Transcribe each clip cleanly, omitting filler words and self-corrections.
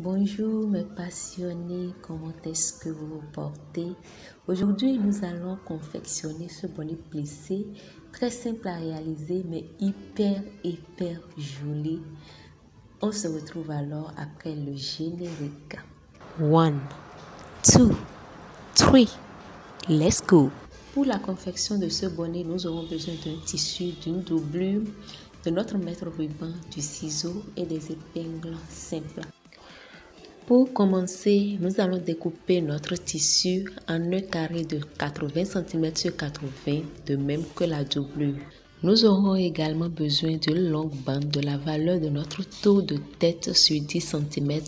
Bonjour mes passionnés, comment est-ce que vous vous portez? Aujourd'hui, nous allons confectionner ce bonnet plissé, très simple à réaliser mais hyper joli. On se retrouve alors après le générique. 1, 2, 3, let's go! Pour la confection de ce bonnet, nous aurons besoin d'un tissu, d'une doublure, de notre mètre ruban, du ciseau et des épingles simples. Pour commencer, nous allons découper notre tissu en un carré de 80 cm sur 80, de même que la doublure. Nous aurons également besoin d'une longue bande de la valeur de notre tour de tête sur 10 cm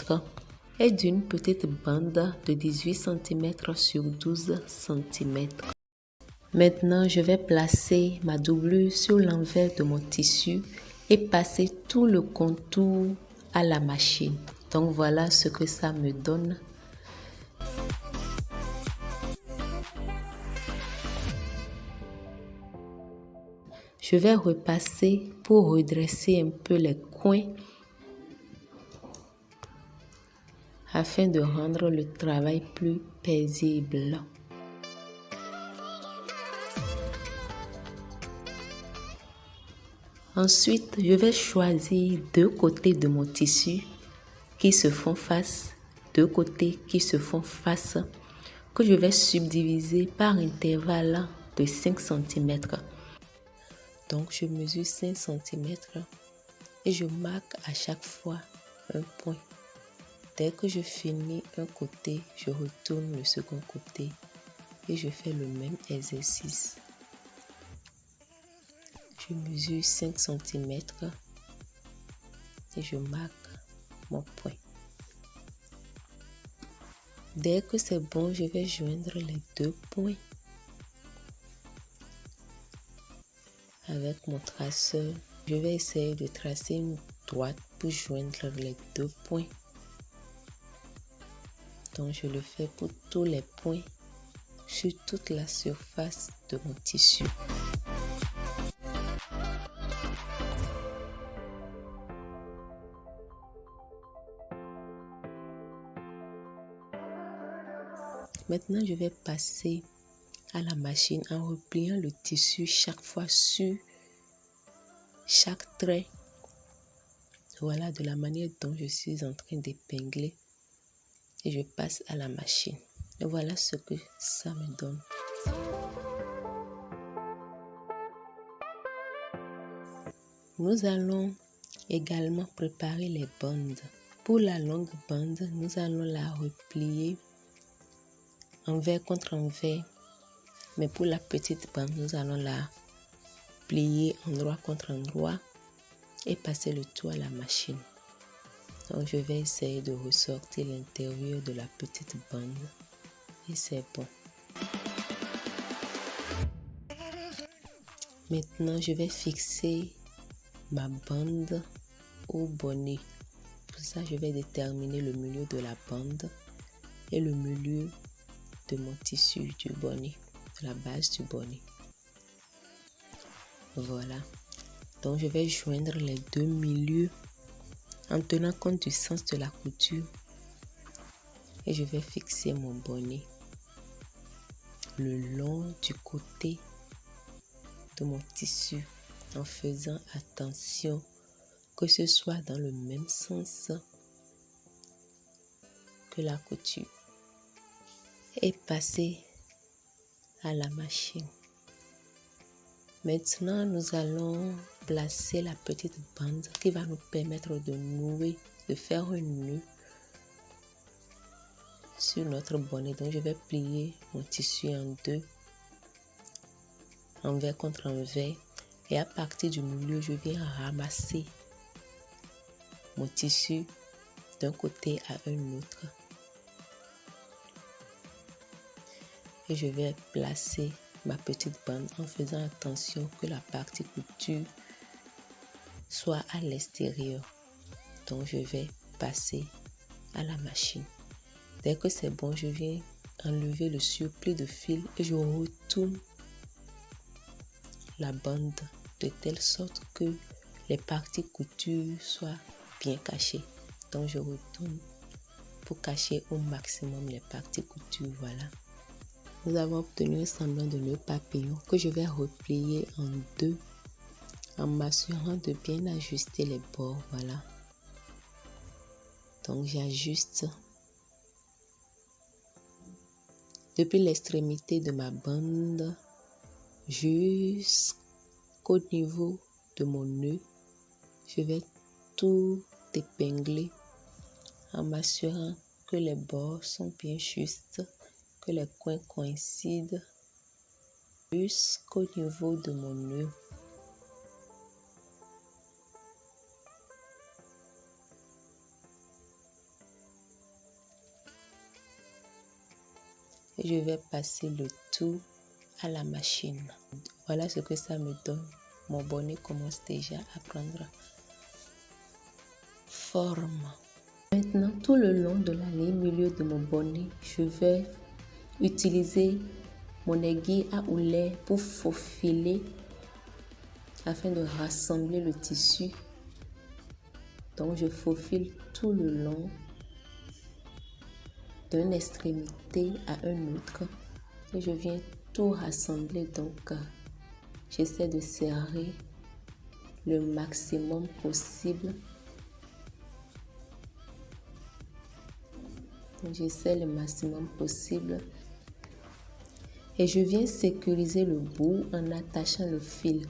et d'une petite bande de 18 cm sur 12 cm. Maintenant, je vais placer ma doublure sur l'envers de mon tissu et passer tout le contour à la machine. Donc voilà ce que ça me donne. Je vais repasser pour redresser un peu les coins afin de rendre le travail plus paisible. Ensuite, je vais choisir deux côtés de mon tissu qui se font face, deux côtés qui se font face, que je vais subdiviser par intervalle de 5 cm. Donc, je mesure 5 cm et je marque à chaque fois un point. Dès que je finis un côté, je retourne le second côté et je fais le même exercice. Je mesure 5 cm et je marque mon point. Dès que c'est bon, je vais joindre les deux points avec mon traceur. Je vais essayer de tracer une droite pour joindre les deux points. Donc je le fais pour tous les points sur toute la surface de mon tissu. Maintenant, je vais passer à la machine en repliant le tissu chaque fois sur chaque trait. Voilà de la manière dont je suis en train d'épingler et je passe à la machine. Et voilà ce que ça me donne. Nous allons également préparer les bandes. Pour la longue bande, nous allons la replier envers contre envers. Mais pour la petite bande, nous allons la plier endroit contre endroit et passer le tout à la machine. Donc je vais essayer de ressortir l'intérieur de la petite bande et c'est bon. Maintenant, je vais fixer ma bande au bonnet. Pour ça, je vais déterminer le milieu de la bande et le milieu de mon tissu du bonnet, de la base du bonnet. Voilà. Donc, je vais joindre les deux milieux en tenant compte du sens de la couture et je vais fixer mon bonnet le long du côté de mon tissu en faisant attention que ce soit dans le même sens que la couture et passer à la machine. Maintenant, nous allons placer la petite bande qui va nous permettre de nouer, de faire un nœud sur notre bonnet. Donc, je vais plier mon tissu en deux, envers contre envers, et à partir du milieu, je viens ramasser mon tissu d'un côté à un autre. Et je vais placer ma petite bande en faisant attention que la partie couture soit à l'extérieur. Donc je vais passer à la machine. Dès que c'est bon, je viens enlever le surplus de fil et je retourne la bande de telle sorte que les parties couture soient bien cachées. Donc je retourne pour cacher au maximum les parties couture. Voilà. Nous avons obtenu un semblant de nœud papillon que je vais replier en deux en m'assurant de bien ajuster les bords. Voilà. Donc j'ajuste depuis l'extrémité de ma bande jusqu'au niveau de mon nœud. Je vais tout épingler en m'assurant que les bords sont bien justes, que les coins coïncident jusqu'au niveau de mon nœud. Et je vais passer le tout à la machine. Voilà ce que ça me donne. Mon bonnet commence déjà à prendre forme. Maintenant, tout le long de la ligne milieu de mon bonnet, je vais utiliser mon aiguille à houlet pour faufiler afin de rassembler le tissu. Donc, je faufile tout le long d'une extrémité à une autre et je viens tout rassembler. Donc, j'essaie de serrer le maximum possible. J'essaie le maximum possible et je viens sécuriser le bout en attachant le fil.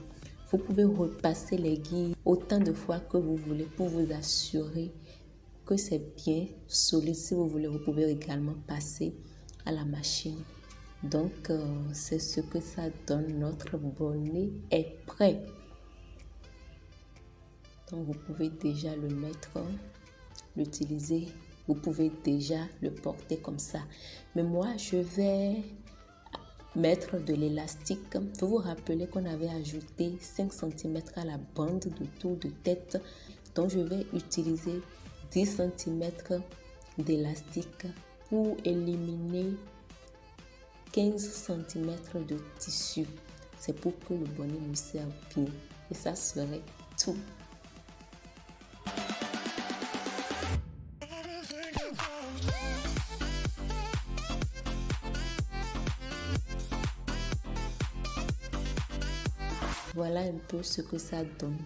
Vous pouvez repasser l'aiguille autant de fois que vous voulez pour vous assurer que c'est bien solide. Si vous voulez, vous pouvez également passer à la machine. Donc, c'est ce que ça donne. Notre bonnet est prêt. Donc, vous pouvez déjà le mettre, l'utiliser. Vous pouvez déjà le porter comme ça. Mais moi, je vais mettre de l'élastique. Vous vous rappelez qu'on avait ajouté 5 cm à la bande de tour de tête. Donc, je vais utiliser 10 cm d'élastique pour éliminer 15 cm de tissu. C'est pour que le bonnet me serve bien. Et ça serait tout. Voilà un peu ce que ça donne.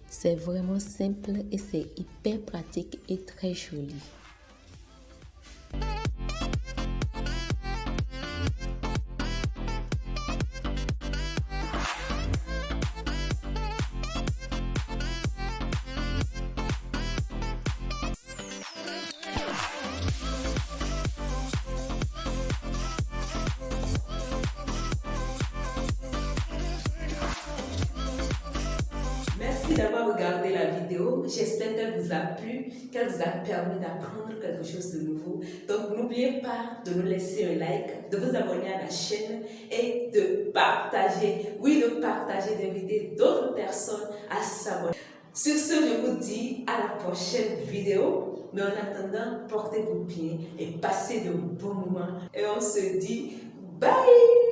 C'est vraiment simple et c'est hyper pratique et très joli. Merci d'avoir regardé la vidéo. J'espère qu'elle vous a plu, qu'elle vous a permis d'apprendre quelque chose de nouveau. Donc, n'oubliez pas de nous laisser un like, de vous abonner à la chaîne et de partager. Oui, de partager, d'inviter d'autres personnes à s'abonner. Sur ce, je vous dis à la prochaine vidéo. Mais en attendant, portez-vous bien et passez de bons moments. Et on se dit bye!